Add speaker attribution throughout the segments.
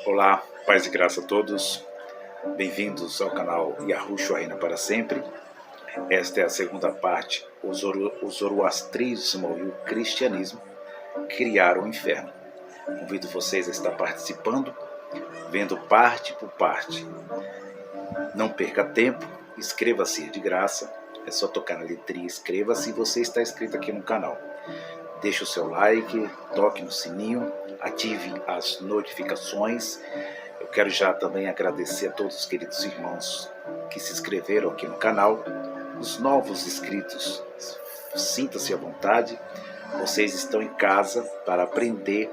Speaker 1: Olá, paz e graça a todos. Bem-vindos ao canal Yahushua Reina para Sempre. Esta é a segunda parte. O zoroastrismo e o cristianismo criaram o inferno. Convido vocês a estar participando, vendo parte por parte. Não perca tempo, inscreva-se de graça. É só tocar na letrinha inscreva-se e você está inscrito aqui no canal. Deixe o seu like, toque no sininho, ative as notificações. Eu quero já também agradecer a todos os queridos irmãos que se inscreveram aqui no canal. Os novos inscritos, sinta-se à vontade. Vocês estão em casa para aprender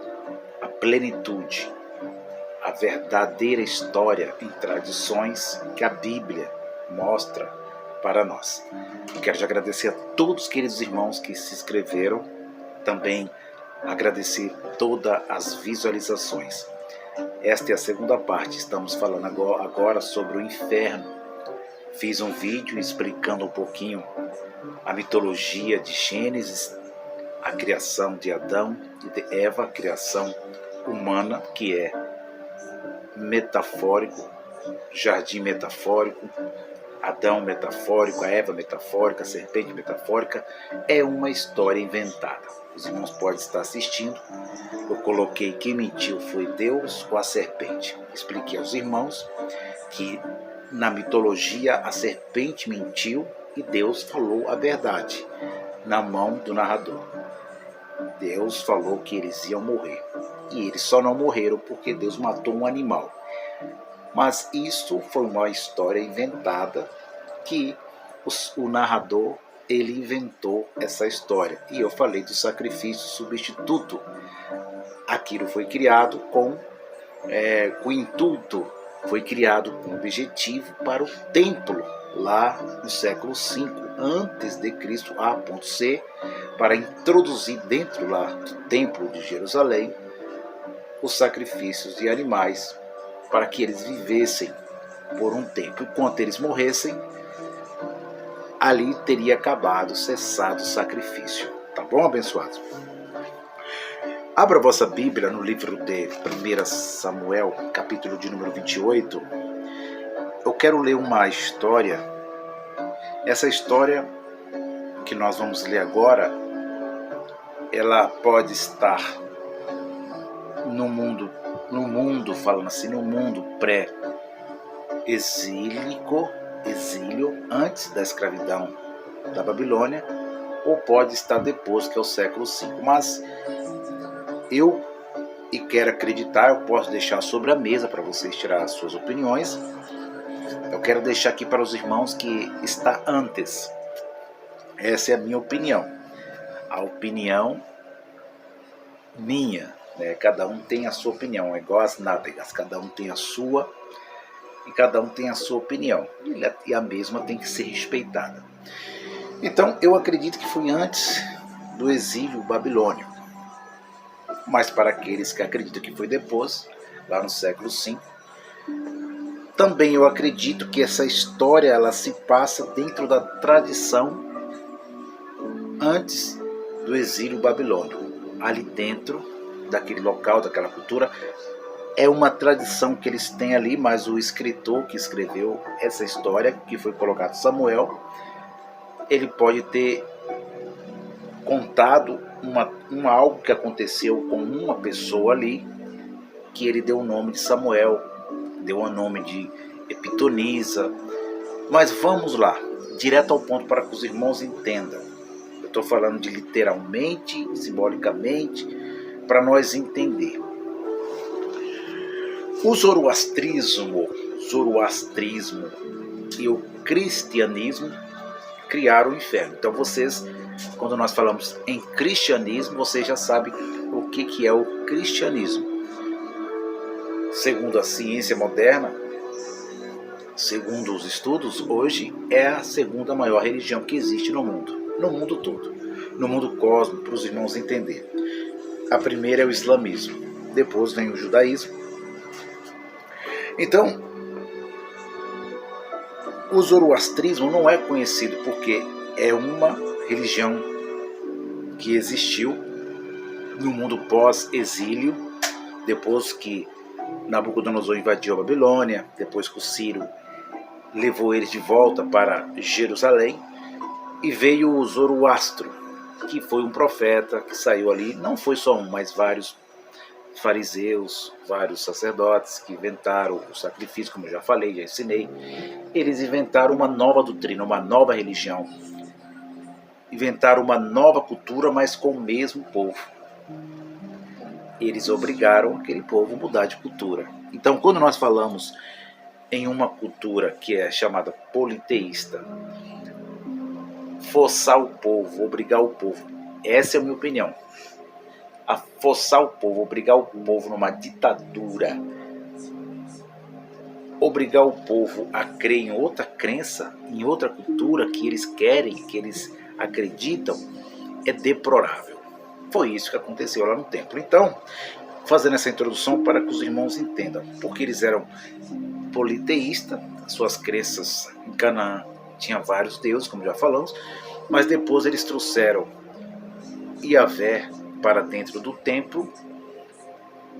Speaker 1: a plenitude, a verdadeira história em tradições que a Bíblia mostra para nós. Quero já agradecer a todos os queridos irmãos que se inscreveram. Também agradecer todas as visualizações. Esta é a segunda parte, estamos falando agora sobre o inferno. Fiz um vídeo explicando um pouquinho a mitologia de Gênesis, a criação de Adão e de Eva, a criação humana, que é metafórico, jardim metafórico, Adão metafórico, a Eva metafórica, a serpente metafórica, é uma história inventada. Os irmãos podem estar assistindo. Eu coloquei quem mentiu foi Deus ou a serpente. Expliquei aos irmãos que na mitologia a serpente mentiu e Deus falou a verdade na mão do narrador. Deus falou que eles iam morrer e eles só não morreram porque Deus matou um animal. Mas isso foi uma história inventada que o narrador ele inventou essa história. E eu falei do sacrifício substituto. Aquilo foi criado com o intuito, foi criado com objetivo para o templo lá no século V antes de Cristo A.C. para introduzir dentro lá do templo de Jerusalém os sacrifícios de animais para que eles vivessem por um tempo. Enquanto eles morressem, ali teria acabado, cessado o sacrifício. Tá bom, abençoados? Abra a vossa Bíblia no livro de 1 Samuel, capítulo de número 28. Eu quero ler uma história. Essa história que nós vamos ler agora, ela pode estar no mundo, falando assim, no mundo exílio, antes da escravidão da Babilônia, ou pode estar depois, que é o século V. Mas eu quero acreditar, eu posso deixar sobre a mesa para vocês tirar as suas opiniões. Eu quero deixar aqui para os irmãos que está antes. Essa é a minha opinião. A opinião minha. Cada um tem a sua opinião, é igual as nádegas, cada um tem a sua e cada um tem a sua opinião, e a mesma tem que ser respeitada. Então eu acredito que foi antes do exílio babilônico, mas para aqueles que acreditam que foi depois, lá no século V, também eu acredito que essa história ela se passa dentro da tradição antes do exílio babilônico, ali dentro daquele local, daquela cultura. É uma tradição que eles têm ali, mas o escritor que escreveu essa história, que foi colocado Samuel, ele pode ter contado algo que aconteceu com uma pessoa ali, que ele deu o nome de Samuel, deu o nome de Epitonisa. Mas vamos lá, direto ao ponto para que os irmãos entendam. Eu estou falando de literalmente, simbolicamente, para nós entender. O zoroastrismo e o cristianismo criaram o inferno. Então vocês, quando nós falamos em cristianismo, vocês já sabem o que é o cristianismo. Segundo a ciência moderna, segundo os estudos, hoje é a segunda maior religião que existe no mundo todo, no mundo cósmico, para os irmãos entenderem. A primeira é o islamismo, depois vem o judaísmo. Então, o zoroastrismo não é conhecido porque é uma religião que existiu no mundo pós-exílio, depois que Nabucodonosor invadiu a Babilônia, depois que o Ciro levou eles de volta para Jerusalém, e veio o Zoroastro, que foi um profeta que saiu ali, não foi só um, mas vários fariseus, vários sacerdotes que inventaram o sacrifício, como eu já falei, já ensinei. Eles inventaram uma nova doutrina, uma nova religião, inventaram uma nova cultura, mas com o mesmo povo. Eles obrigaram aquele povo a mudar de cultura. Então, quando nós falamos em uma cultura que é chamada politeísta, forçar o povo, obrigar o povo, essa é a minha opinião. A forçar o povo, obrigar o povo numa ditadura, obrigar o povo a crer em outra crença, em outra cultura que eles querem, que eles acreditam, é deplorável. Foi isso que aconteceu lá no templo. Então, fazendo essa introdução para que os irmãos entendam, porque eles eram politeístas, suas crenças em Canaã tinha vários deuses, como já falamos, mas depois eles trouxeram Yahvé para dentro do templo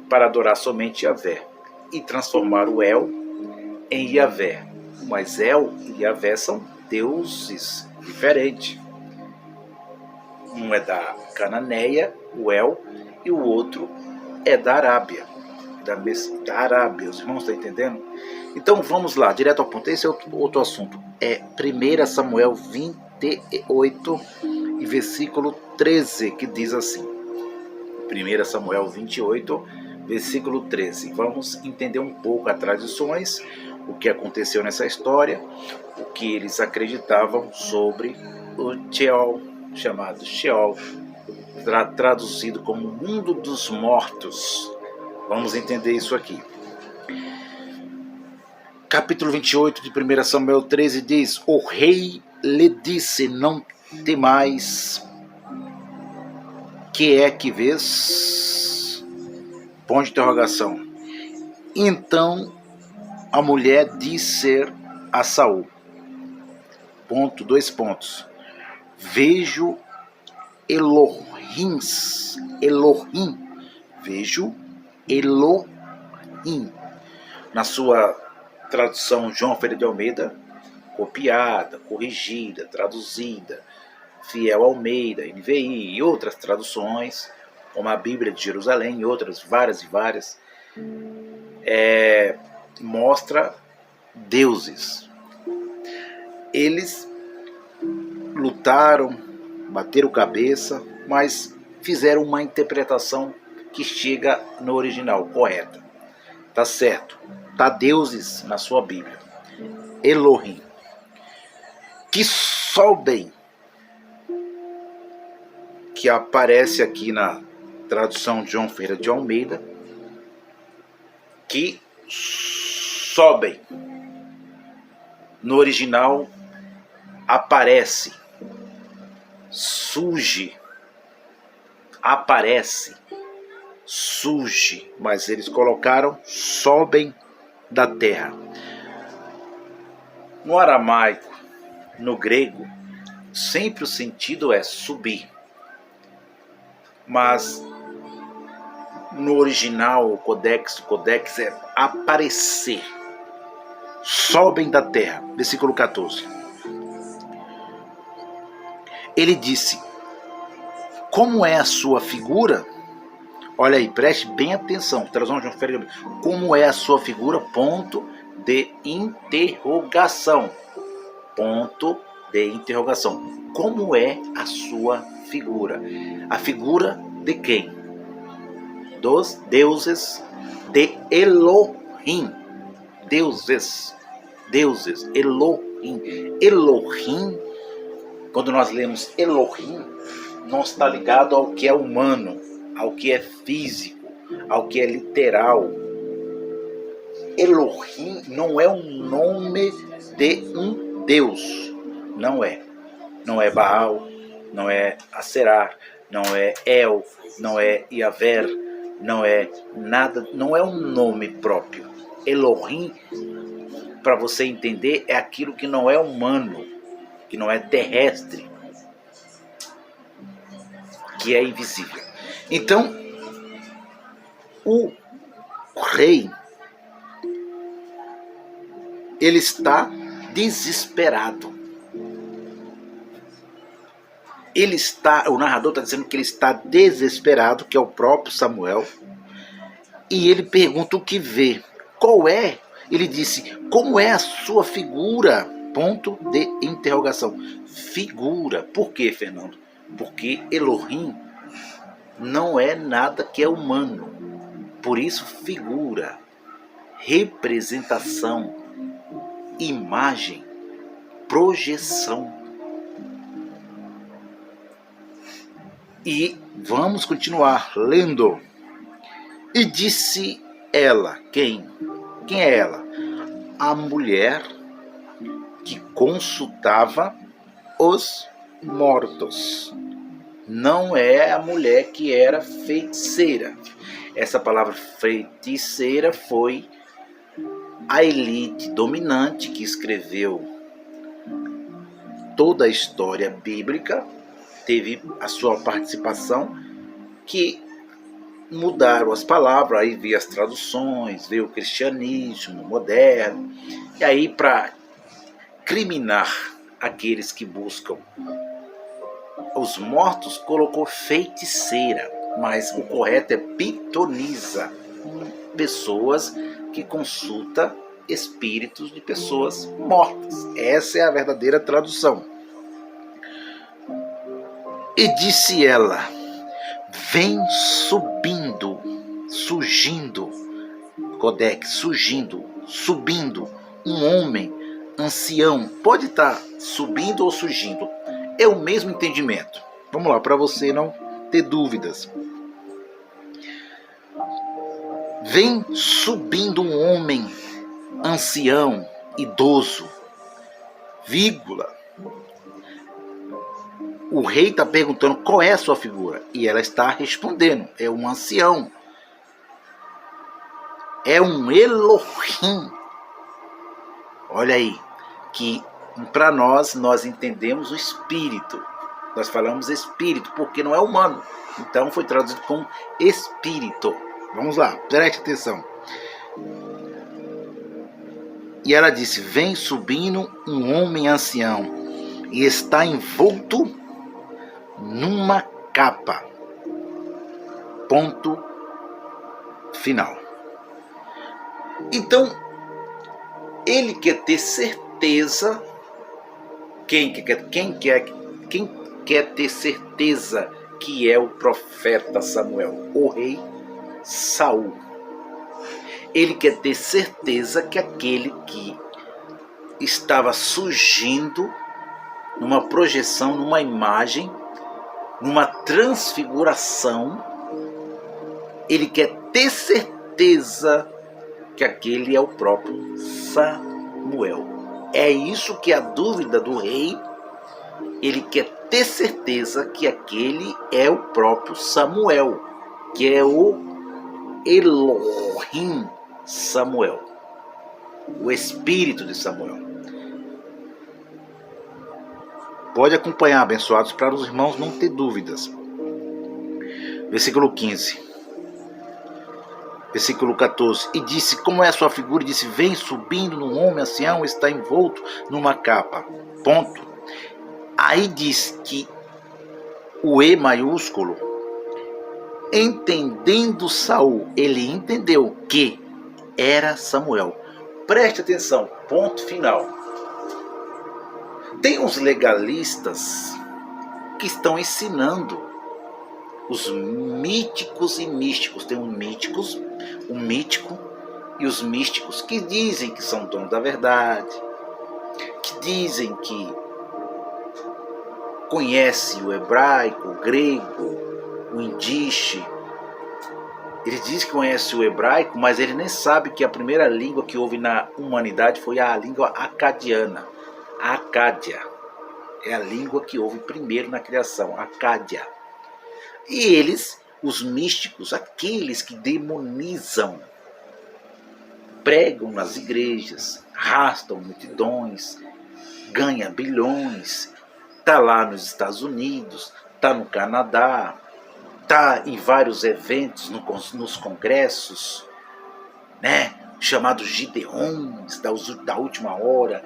Speaker 1: para adorar somente Yahvé e transformar o El em Yahvé. Mas El e Yahvé são deuses diferentes. Um é da Cananeia, o El, e o outro é da Arábia. Da Arábia, os irmãos estão entendendo? Então vamos lá, direto ao ponto. Esse é outro assunto. É 1 Samuel 28 e versículo 13, que diz assim. 1 Samuel 28, versículo 13. Vamos entender um pouco as tradições, o que aconteceu nessa história, o que eles acreditavam sobre o Sheol, chamado Sheol, traduzido como mundo dos mortos. Vamos entender isso aqui. Capítulo 28 de 1 Samuel 13 diz: o rei lhe disse, não temais, que é que vês? Ponto de interrogação. Então a mulher disse a Saul, dois pontos, vejo Elohim, vejo Elohim. Na sua tradução João Ferreira de Almeida, copiada, corrigida, traduzida, Fiel Almeida, NVI e outras traduções, como a Bíblia de Jerusalém e outras várias e várias, mostra deuses. Eles lutaram, bateram cabeça, mas fizeram uma interpretação que chega no original, correta. Tá certo. Tá deuses na sua Bíblia. Elohim. Que sobem, que aparece aqui na tradução de João Ferreira de Almeida, que sobem. No original aparece, surge, aparece, surge, mas eles colocaram sobem da terra. No aramaico, no grego, sempre o sentido é subir, mas no original, o codex é aparecer, sobem da terra. Versículo 14. Ele disse, como é a sua figura? Olha aí, preste bem atenção. Como é a sua figura? Ponto de interrogação. Ponto de interrogação. Como é a sua figura? A figura de quem? Dos deuses de Elohim. Deuses, Elohim. Elohim, quando nós lemos Elohim, não está ligado ao que é humano, ao que é físico, ao que é literal. Elohim não é um nome de um Deus. Não é. Não é Baal, não é Aserá, não é El, não é Yahvé, não é nada, não é um nome próprio. Elohim, para você entender, é aquilo que não é humano, que não é terrestre, que é invisível. Então, o O rei, ele está desesperado. O narrador está dizendo que ele está desesperado, que é o próprio Samuel, e ele pergunta o que vê. Qual é? Ele disse, como é a sua figura? Ponto de interrogação. Figura. Por quê, Fernando? Porque Elohim não é nada que é humano. Por isso, figura, representação, imagem, projeção. E vamos continuar lendo. E disse ela, quem? Quem é ela? A mulher que consultava os mortos. Não é a mulher que era feiticeira. Essa palavra feiticeira foi a elite dominante que escreveu toda a história bíblica, teve a sua participação, que mudaram as palavras, aí veio as traduções, veio o cristianismo moderno, e aí para criminar aqueles que buscam os mortos, colocou feiticeira, mas o correto é pitonisa, pessoas que consultam espíritos de pessoas mortas. Essa é a verdadeira tradução. E disse ela, vem subindo, surgindo, Codex, surgindo, subindo, um homem ancião. Pode estar subindo ou surgindo, é o mesmo entendimento. Vamos lá, para você não ter dúvidas. Vem subindo um homem ancião, idoso, vírgula. O rei está perguntando qual é a sua figura. E ela está respondendo, é um ancião. É um Elohim. Olha aí, que para nós entendemos o espírito. Nós falamos espírito, porque não é humano. Então foi traduzido como espírito. Vamos lá, preste atenção. E ela disse, vem subindo um homem ancião e está envolto numa capa. Ponto final. Então, ele quer ter certeza. Quem quer ter certeza que é o profeta Samuel? O rei Saul. Ele quer ter certeza que aquele que estava surgindo numa projeção, numa imagem, numa transfiguração, ele quer ter certeza que aquele é o próprio Samuel. É isso que é a dúvida do rei. Ele quer ter certeza que aquele é o próprio Samuel, que é o Elohim Samuel, o espírito de Samuel. Pode acompanhar, abençoados, para os irmãos não ter dúvidas. Versículo 15. Versículo 14. E disse, como é a sua figura? E disse, vem subindo num homem ancião, está envolto numa capa. Ponto. Aí diz que o E maiúsculo, entendendo Saul, ele entendeu que era Samuel. Preste atenção, ponto final. Tem uns legalistas que estão ensinando os míticos e místicos. Tem um mítico e os místicos que dizem que são donos da verdade, que dizem que conhece o hebraico, o grego, o indiche. Ele diz que conhece o hebraico, mas ele nem sabe que a primeira língua que houve na humanidade foi a língua acadiana. A Acádia é a língua que houve primeiro na criação, Acádia. E eles, os místicos, aqueles que demonizam, pregam nas igrejas, arrastam multidões, ganham bilhões, está lá nos Estados Unidos, está no Canadá, está em vários eventos, nos congressos, né? Chamados Gideões da última hora,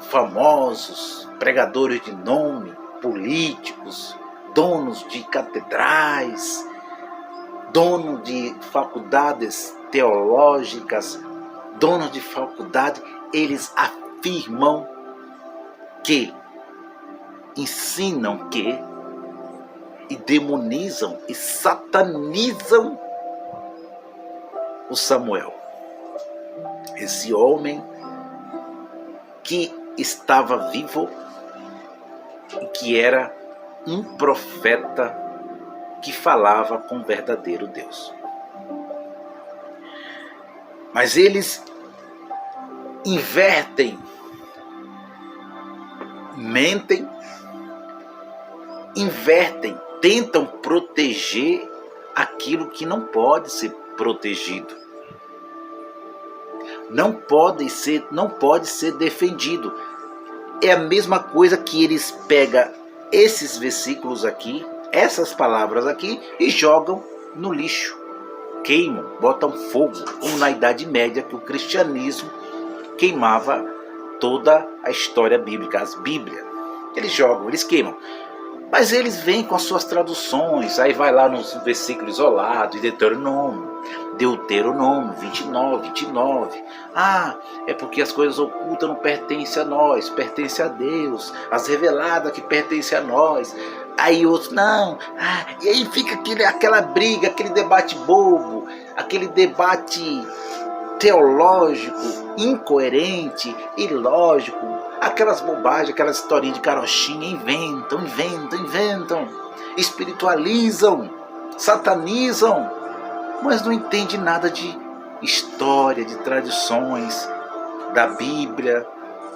Speaker 1: famosos, pregadores de nome, políticos, donos de catedrais, donos de faculdades teológicas, donos de faculdade, eles afirmam que, ensinam que, e demonizam e satanizam o Samuel. Esse homem que estava vivo e que era um profeta que falava com o verdadeiro Deus. Mas eles invertem, mentem, tentam proteger aquilo que não pode ser protegido. Não pode ser defendido. É a mesma coisa que eles pegam esses versículos aqui, essas palavras aqui, e jogam no lixo. Queimam, botam fogo, como na Idade Média, que o cristianismo queimava toda a história bíblica, as Bíblias. Eles jogam, eles queimam. Mas eles vêm com as suas traduções, aí vai lá nos versículos isolados, Deuteronômio 29. É porque as coisas ocultas não pertencem a nós, pertencem a Deus. As reveladas que pertencem a nós. Aí outros, não. E aí fica aquela briga, aquele debate bobo, aquele debate teológico, incoerente, ilógico, aquelas bobagens, aquelas historinhas de carochinha, inventam, espiritualizam, satanizam, mas não entende nada de história, de tradições da Bíblia,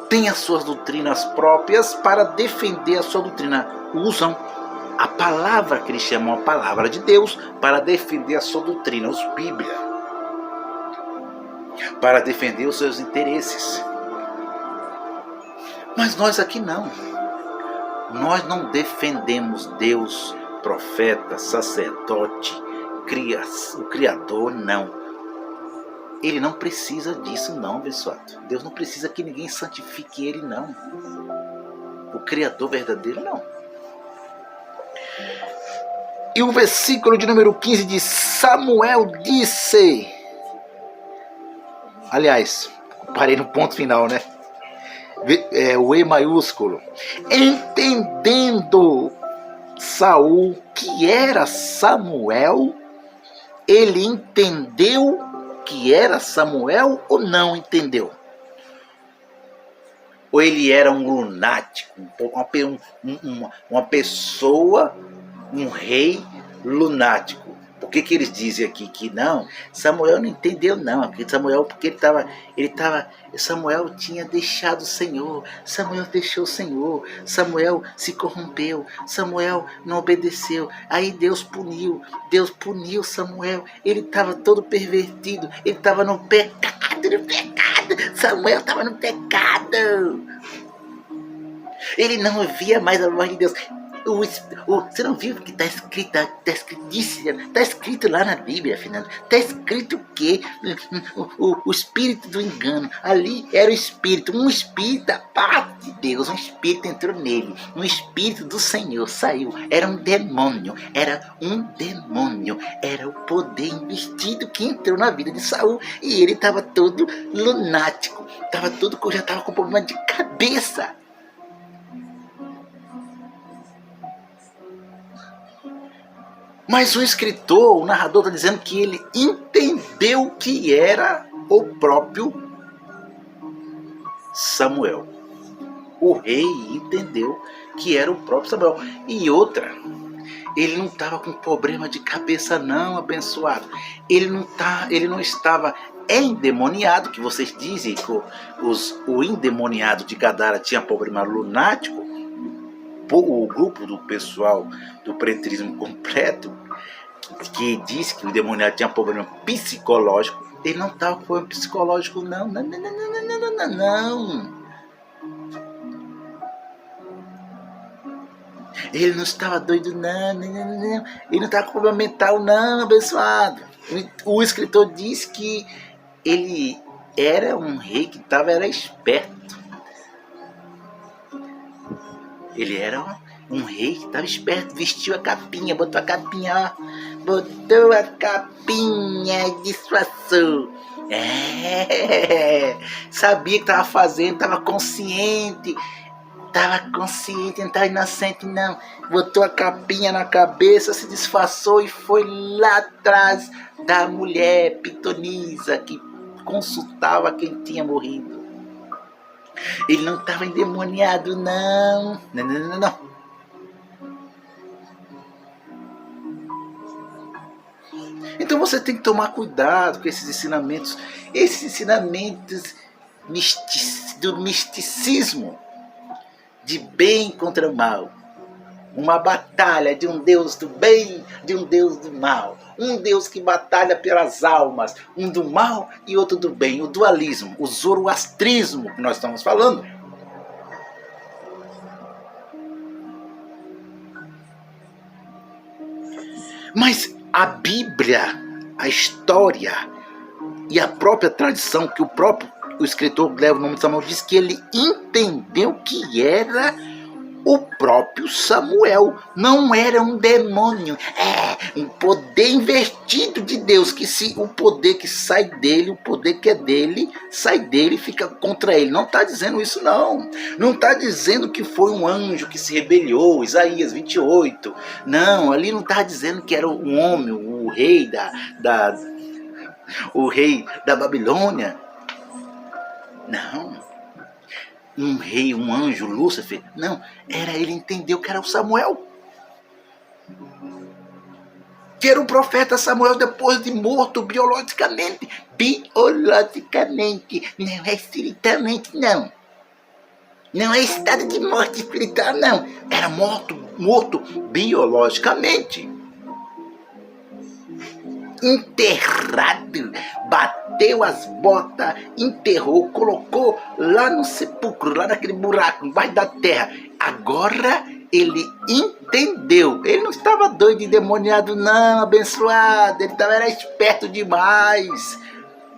Speaker 1: tem as suas doutrinas próprias para defender a sua doutrina, usam a palavra que eles chamam a palavra de Deus para defender a sua doutrina, os Bíblia, para defender os seus interesses. Mas nós aqui não. Nós não defendemos Deus, profeta, sacerdote, o Criador, não. Ele não precisa disso, não, pessoal. Deus não precisa que ninguém santifique Ele, não. O Criador verdadeiro, não. E o versículo de número 15 diz: Samuel disse... Aliás, parei no ponto final, né? O E maiúsculo. Entendendo Saul que era Samuel, ele entendeu que era Samuel ou não entendeu? Ou ele era um lunático, uma pessoa, um rei lunático? Por que eles dizem aqui que não? Samuel não entendeu, não. Porque Samuel tinha deixado o Senhor. Samuel deixou o Senhor. Samuel se corrompeu. Samuel não obedeceu. Aí Deus puniu Samuel. Ele estava todo pervertido. Ele estava no pecado. Samuel estava no pecado. Ele não via mais a voz de Deus. Você não viu que está escrito lá na Bíblia, Fernando? Está escrito que o espírito do engano, ali era o espírito, um espírito da parte de Deus, um espírito entrou nele, um espírito do Senhor saiu, era um demônio, era o poder investido que entrou na vida de Saul, e ele estava todo lunático, já estava com problema de cabeça. Mas o escritor, o narrador está dizendo que ele entendeu que era o próprio Samuel. O rei entendeu que era o próprio Samuel. E outra, ele não estava com problema de cabeça não, abençoado. Ele não estava endemoniado, que vocês dizem que o endemoniado de Gadara tinha problema lunático. O grupo do pessoal do preterismo completo, que disse que o endemoniado tinha problema psicológico, ele não estava com problema psicológico, não. Ele não estava doido, não. Ele não estava com problema mental, não, abençoado. O escritor diz que ele era um rei que era esperto. Ele era um rei que estava esperto, vestiu a capinha, botou a capinha, e disfarçou. Sabia que estava fazendo, estava consciente, não estava inocente não. Botou a capinha na cabeça, se disfarçou e foi lá atrás da mulher pitonisa que consultava quem tinha morrido. Ele não estava endemoniado, não. Não. Então você tem que tomar cuidado com esses ensinamentos do misticismo, de bem contra mal. Uma batalha de um Deus do bem, de um Deus do mal. Um Deus que batalha pelas almas, um do mal e outro do bem. O dualismo, o zoroastrismo que nós estamos falando. Mas a Bíblia, a história e a própria tradição que o escritor leva o nome de Samuel diz que ele entendeu que era o próprio Samuel, não era um demônio, um poder invertido de Deus, que se o poder que sai dele, o poder que é dele, sai dele e fica contra ele. Não está dizendo isso não. Não está dizendo que foi um anjo que se rebeliou, Isaías 28. Não, ali não está dizendo que era um homem, o rei da Babilônia. Não. Um rei, um anjo, Lúcifer. Não, ele entendeu que era o Samuel. Que era o profeta Samuel depois de morto biologicamente. Biologicamente, não é espiritualmente, não. Não é estado de morte espiritual, não. Era morto biologicamente. Enterrado, bateu as botas, enterrou, colocou lá no sepulcro, lá naquele buraco, embaixo da terra. Agora ele entendeu. Ele não estava doido e endemoniado, não, abençoado. Ele era esperto demais.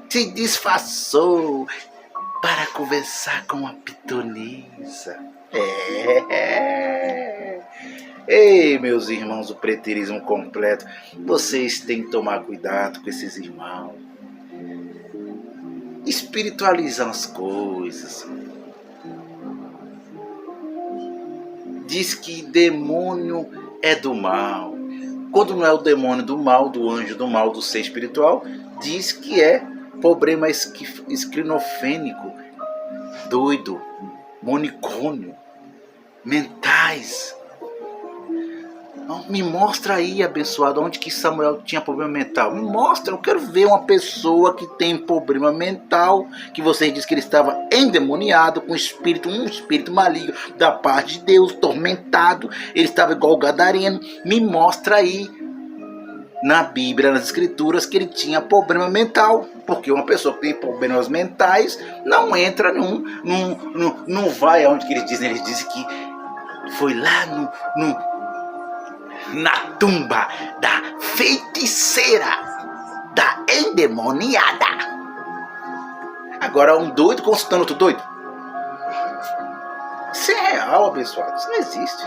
Speaker 1: Se disfarçou para conversar com a pitonisa. Ei, meus irmãos do preterismo completo, vocês têm que tomar cuidado com esses irmãos. Espiritualizam as coisas. Diz que demônio é do mal. Quando não é o demônio do mal, do anjo do mal, do ser espiritual, diz que é problema esquizofrênico, doido, manicômio, mentais. Me mostra aí, abençoado, onde que Samuel tinha problema mental. Me mostra, eu quero ver uma pessoa que tem problema mental, que você diz que ele estava endemoniado com um espírito maligno da parte de Deus, tormentado, ele estava igual o gadareno. Me mostra aí, na Bíblia, nas Escrituras, que ele tinha problema mental, porque uma pessoa que tem problemas mentais não entra não vai aonde que eles dizem que foi lá na tumba da feiticeira, da endemoniada. Agora um doido consultando outro doido. Isso é real, abençoado. Isso não existe.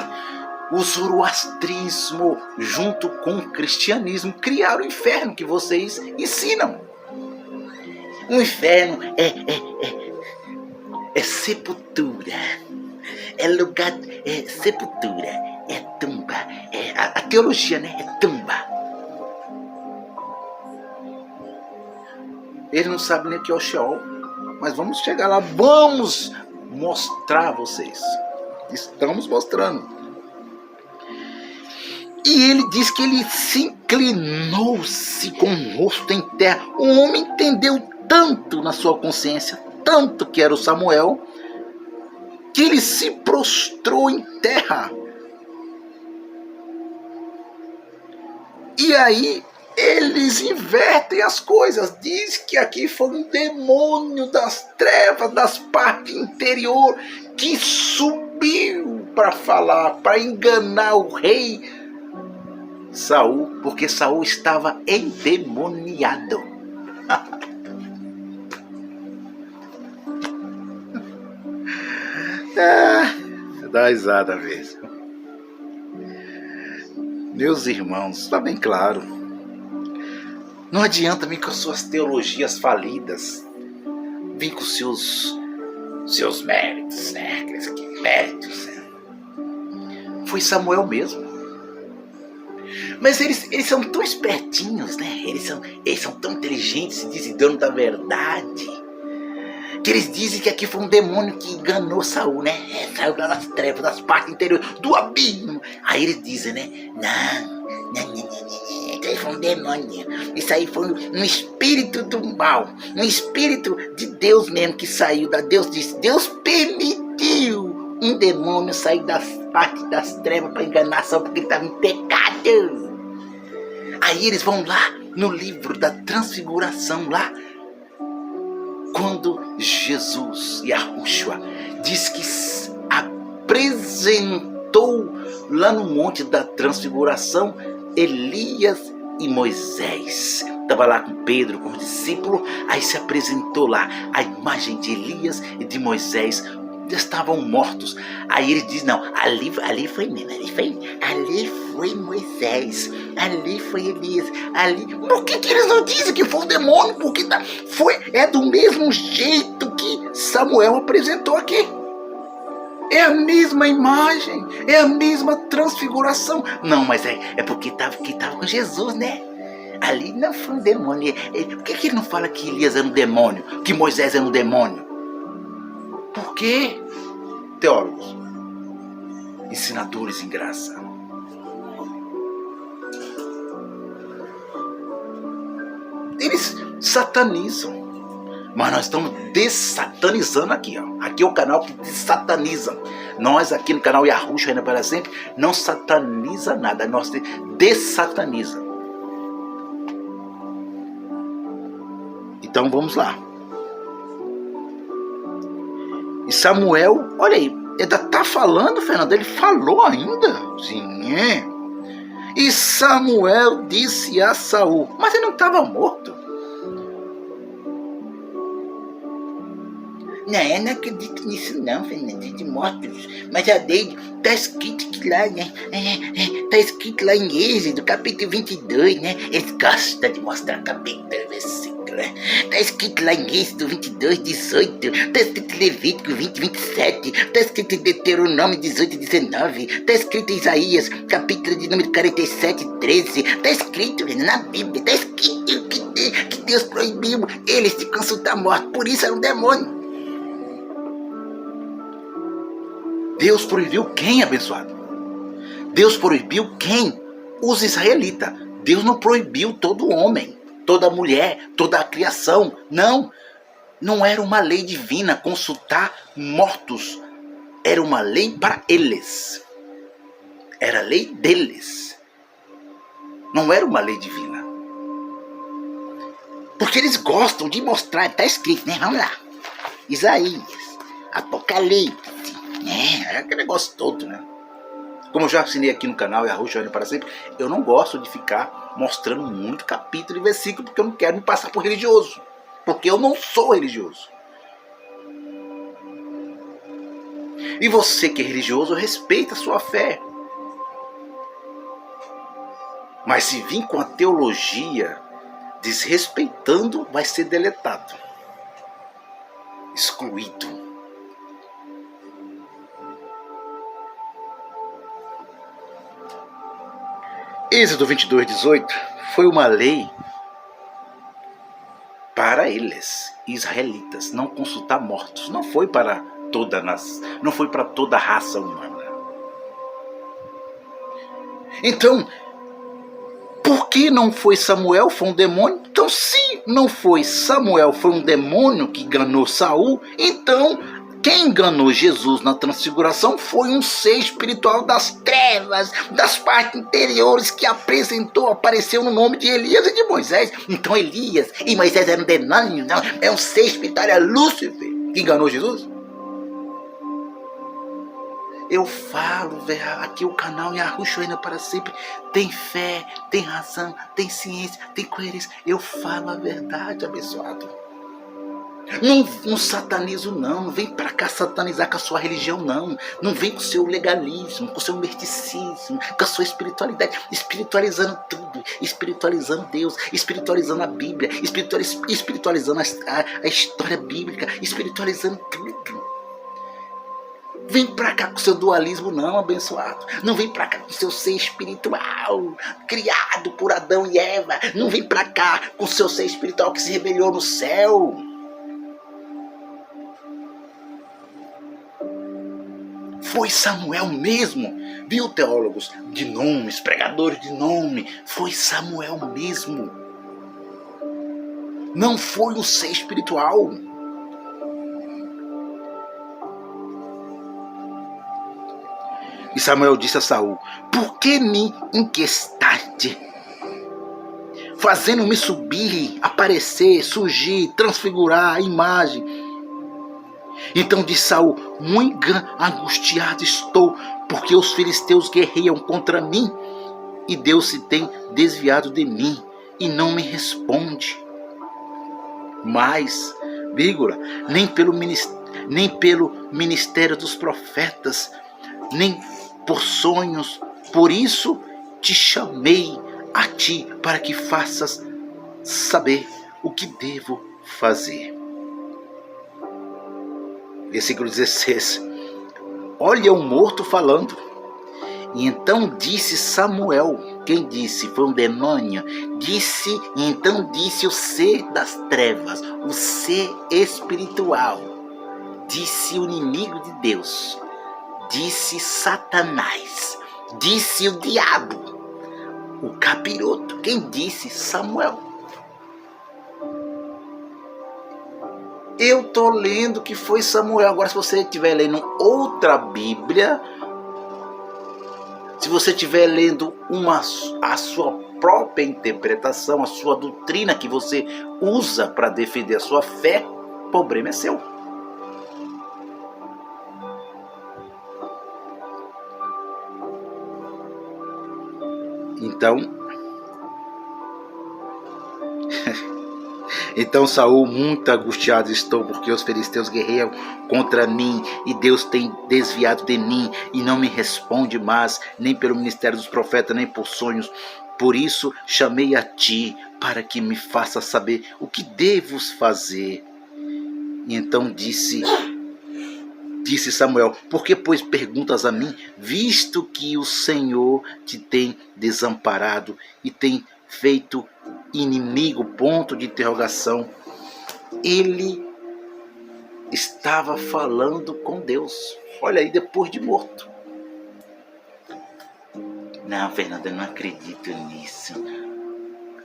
Speaker 1: O zoroastrismo junto com o cristianismo criaram o inferno que vocês ensinam. O inferno é sepultura. É lugar, é sepultura, é tumba. A teologia, né? É tumba. Ele não sabe nem o que é o Sheol. Mas vamos chegar lá, vamos mostrar a vocês. Estamos mostrando. E ele diz que ele se inclinou-se com o rosto em terra. O homem entendeu tanto na sua consciência, tanto que era o Samuel, que ele se prostrou em terra. E aí eles invertem as coisas. Diz que aqui foi um demônio das trevas, das partes interior, que subiu para falar, para enganar o rei Saul, porque Saul estava endemoniado. Dá risada mesmo. Meus irmãos, está bem claro. Não adianta vir com as suas teologias falidas, vir com seus méritos, né? Aqueles méritos, né? Foi Samuel mesmo. Mas eles são tão espertinhos, né? Eles são tão inteligentes, se dizem dono da verdade, que eles dizem que aqui foi um demônio que enganou Saul, né? Saiu das trevas, das partes interiores, do abismo. Aí eles dizem, né? Não, isso aí foi um demônio. Isso aí foi um espírito do mal, um espírito de Deus mesmo que saiu da Deus disse. Deus permitiu um demônio sair das partes das trevas para enganar Saul porque ele estava em pecado. Aí eles vão lá no livro da transfiguração, lá quando Jesus, Yahushua, diz que apresentou lá no monte da transfiguração Elias e Moisés. Estava lá com Pedro, com os discípulos, aí se apresentou lá a imagem de Elias e de Moisés. Estavam mortos. Aí ele diz, não, ali foi mesmo, ali foi Moisés, ali foi Elias, ali. Por que eles não dizem que foi o demônio? Porque é do mesmo jeito que Samuel apresentou aqui. É a mesma imagem, é a mesma transfiguração. Não, mas é porque estava com Jesus, né? Ali não foi um demônio. Por que ele não fala que Elias era um demônio, que Moisés era um demônio? Por quê? Teólogos, ensinadores em graça, eles satanizam. Mas nós estamos dessatanizando aqui, ó. Aqui é o canal que desataniza. Nós aqui no canal Yahushua ainda para sempre não sataniza nada, nós dessataniza. Então vamos lá. E Samuel, olha aí, ainda tá falando, Fernando? Ele falou ainda? Sim, é. E Samuel disse a Saul, mas ele não estava morto. Não, eu não acredito nisso não, Fernando, de mortos. Mas a dele tá escrito que lá, né? Tá escrito lá em Êxodo, capítulo 22, né? Eles gostam de mostrar capítulo, versículo. Tá escrito lá em Êxodo 22, 18, tá escrito em Levítico 20, 27, tá escrito em Deuteronômio 18, 19, tá escrito em Isaías, capítulo de número 47, 13, tá escrito na Bíblia, tá escrito que Deus proibiu eles de consultar a morte, por isso era um demônio. Deus proibiu quem, abençoado? Deus proibiu quem? Os israelitas. Deus não proibiu todo homem, toda mulher, toda a criação. Não, não era uma lei divina consultar mortos. Era uma lei para eles. Era a lei deles. Não era uma lei divina. Porque eles gostam de mostrar, está escrito, né? Vamos lá. Isaías, Apocalipse, é aquele negócio todo, né? Como eu já ensinei aqui no canal Yahushua para sempre, eu não gosto de ficar mostrando muito capítulo e versículo, porque eu não quero me passar por religioso. Porque eu não sou religioso. E você que é religioso, respeita a sua fé. Mas se vir com a teologia desrespeitando, vai ser deletado. Excluído. Êxodo 22, 18 foi uma lei para eles, israelitas, não consultar mortos. Não foi para toda não foi para toda a raça humana. Então, por que não foi Samuel? Foi um demônio? Então, se não foi Samuel, foi um demônio que enganou Saul, então quem enganou Jesus na transfiguração foi um ser espiritual das trevas, das partes interiores, que apareceu no nome de Elias e de Moisés. Então Elias e Moisés eram demônios, não? É um ser espiritual, é Lúcifer, que enganou Jesus. Eu falo, velho, aqui o canal Yahushua ainda para sempre tem fé, tem razão, tem ciência, tem coerência. Eu falo a verdade, abençoado. Não satanizo não vem pra cá satanizar com a sua religião não vem com o seu legalismo, com o seu misticismo, com a sua espiritualidade, espiritualizando tudo, espiritualizando Deus, espiritualizando a Bíblia, espiritualizando a história bíblica, espiritualizando tudo. Vem pra cá com o seu dualismo não, abençoado. Não vem pra cá com o seu ser espiritual, criado por Adão e Eva. Não vem pra cá com o seu ser espiritual que se rebelou no céu. Foi Samuel mesmo, viu, teólogos de nomes, pregadores de nome, foi Samuel mesmo. Não foi um ser espiritual. E Samuel disse a Saul: por que me inquietaste, fazendo-me subir, aparecer, surgir, transfigurar a imagem? Então disse Saul: muito angustiado estou, porque os filisteus guerreiam contra mim, e Deus se tem desviado de mim, e não me responde. Mas, vírgula, nem pelo ministério dos profetas, nem por sonhos, por isso te chamei a ti, para que faças saber o que devo fazer. Versículo 16. Olha o morto falando. E então disse Samuel, quem disse? Foi um demônio. Então disse o ser das trevas, o ser espiritual. Disse o inimigo de Deus. Disse Satanás. Disse o diabo. O capiroto. Quem disse? Samuel. Eu estou lendo que foi Samuel. Agora, se você estiver lendo outra Bíblia, se você estiver lendo a sua própria interpretação, a sua doutrina que você usa para defender a sua fé, o problema é seu. Então Saul, muito angustiado estou, porque os filisteus guerreiam contra mim, e Deus tem desviado de mim, e não me responde mais, nem pelo ministério dos profetas, nem por sonhos. Por isso chamei a ti, para que me faça saber o que devo fazer. E então disse Samuel: por que, pois, perguntas a mim, visto que o Senhor te tem desamparado e tem feito inimigo? Ponto de interrogação. Ele estava falando com Deus. Olha aí, depois de morto. Não, Fernando, eu não acredito nisso.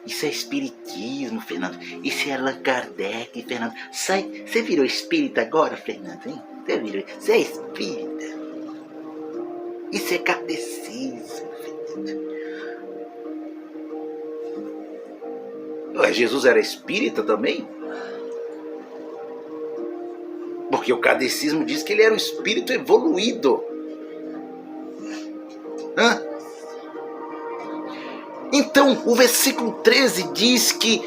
Speaker 1: Isso é espiritismo, Fernando. Isso é Allan Kardec, Fernando. Sai, você virou espírita agora, Fernando, hein? Você é espírita. Isso é catecismo, Fernando. Jesus era espírita também? Porque o catecismo diz que ele era um espírito evoluído. Então, o versículo 13 diz que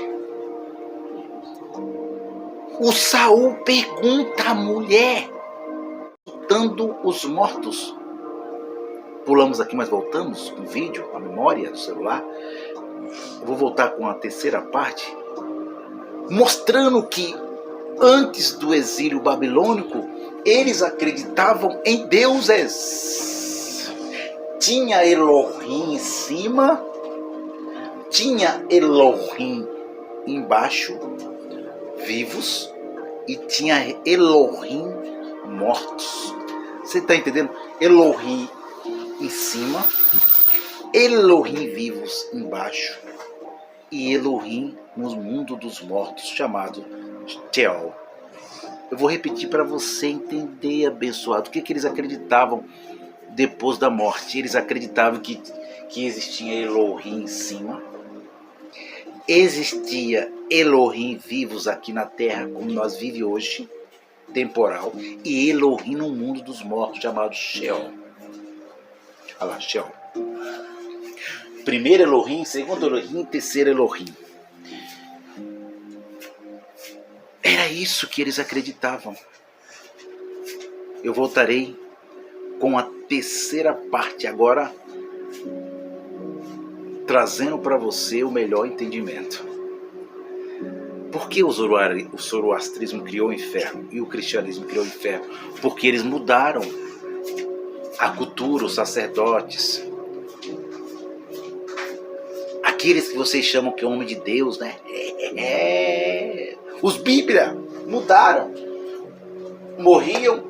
Speaker 1: o Saul pergunta à mulher, voltando os mortos. Pulamos aqui, mas voltamos com o vídeo, a memória do celular. Eu vou voltar com a terceira parte, mostrando que antes do exílio babilônico, eles acreditavam em deuses. Tinha Elohim em cima, tinha Elohim embaixo, vivos, e tinha Elohim mortos. Você está entendendo? Elohim em cima, Elohim vivos embaixo, e Elohim no mundo dos mortos, chamado Sheol. Eu vou repetir para você entender, abençoado, o que eles acreditavam depois da morte. Eles acreditavam que existia Elohim em cima, existia Elohim vivos aqui na terra, como nós vivemos hoje, temporal, e Elohim no mundo dos mortos, chamado Sheol. Olha lá, Sheol. Primeiro Elohim, segundo Elohim, terceiro Elohim. Era isso que eles acreditavam. Eu voltarei com a terceira parte agora, trazendo para você o melhor entendimento. Por que o zoroastrismo criou o inferno e o cristianismo criou o inferno? Porque eles mudaram a cultura, os sacerdotes, aqueles que vocês chamam que é homem de Deus, né? Os Bíblia mudaram, morriam,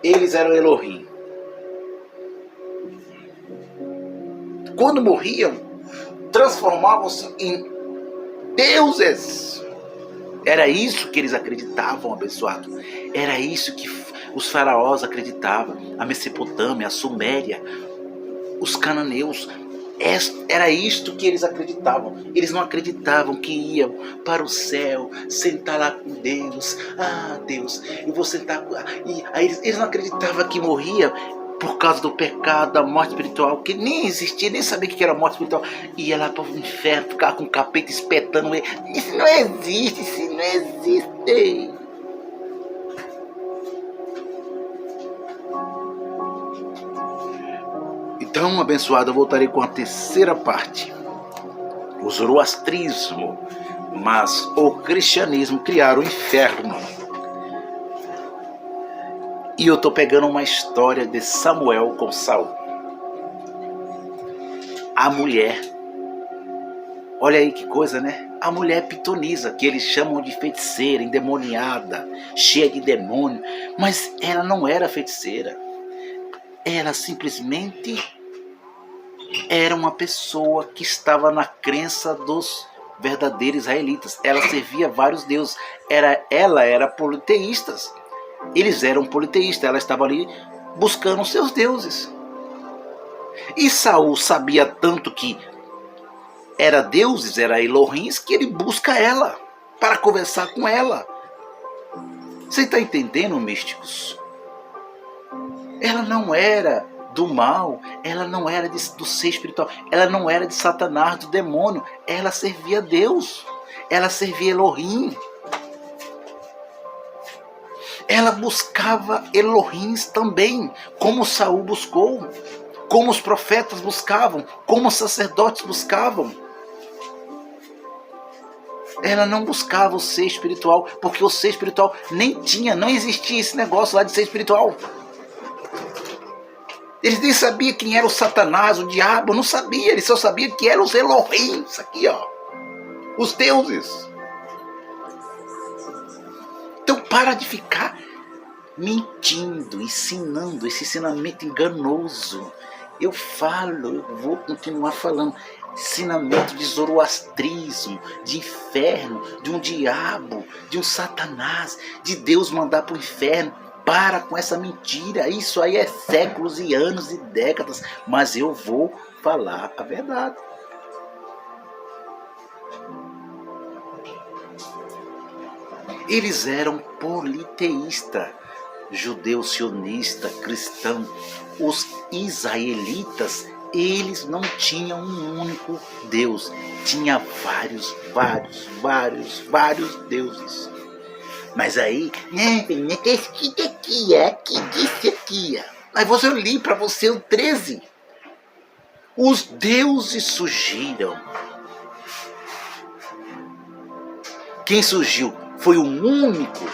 Speaker 1: eles eram Elohim. Quando morriam, transformavam-se em deuses. Era isso que eles acreditavam, abençoado. Era isso que os faraós acreditavam. A Mesopotâmia, a Suméria, os cananeus. Era isto que eles acreditavam. Eles não acreditavam que iam para o céu, sentar lá com Deus. Ah, Deus, eu vou sentar. E aí eles não acreditavam que morria por causa do pecado, da morte espiritual, que nem existia, nem sabia o que era morte espiritual. Ia lá para o inferno, ficava com o capeta espetando ele. Isso não existe, isso não existe. Então, abençoado, eu voltarei com a terceira parte. O zoroastrismo, mas o cristianismo criaram o inferno. E eu estou pegando uma história de Samuel com Saul. A mulher, olha aí que coisa, né? A mulher pitonisa, que eles chamam de feiticeira, endemoniada, cheia de demônio. Mas ela não era feiticeira. Ela simplesmente era uma pessoa que estava na crença dos verdadeiros israelitas. Ela servia vários deuses. Ela era politeísta. Eles eram politeístas. Ela estava ali buscando os seus deuses. E Saul sabia tanto que era deuses, era Elohims, que ele busca ela para conversar com ela. Você está entendendo, místicos? Ela não era do mal, ela não era do ser espiritual, ela não era de Satanás, do demônio. Ela servia a Deus, ela servia Elohim. Ela buscava Elohims também, como Saul buscou, como os profetas buscavam, como os sacerdotes buscavam. Ela não buscava o ser espiritual, porque o ser espiritual não existia esse negócio lá de ser espiritual. Eles nem sabiam quem era o Satanás, o diabo, não sabia, eles só sabiam que eram os Elohim, isso aqui, ó, os deuses. Então para de ficar mentindo, ensinando esse ensinamento enganoso. Eu vou continuar falando. Ensinamento de zoroastrismo, de inferno, de um diabo, de um Satanás, de Deus mandar para o inferno. Para com essa mentira, isso aí é séculos e anos e décadas, mas eu vou falar a verdade. Eles eram politeístas, judeu, sionista, cristão. Os israelitas, eles não tinham um único Deus, tinha vários deuses. Mas aí, que disse aqui. Aí eu li para você o 13. Os deuses surgiram. Quem surgiu foi o único.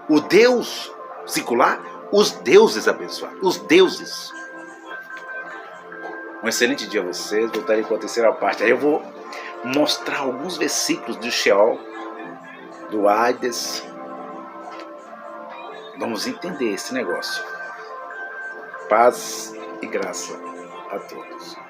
Speaker 1: O Deus singular, os deuses abençoados, os deuses. Um excelente dia a vocês, voltarei com a terceira parte. Aí eu vou mostrar alguns versículos do Sheol, do Hades. Vamos entender esse negócio. Paz e graça a todos.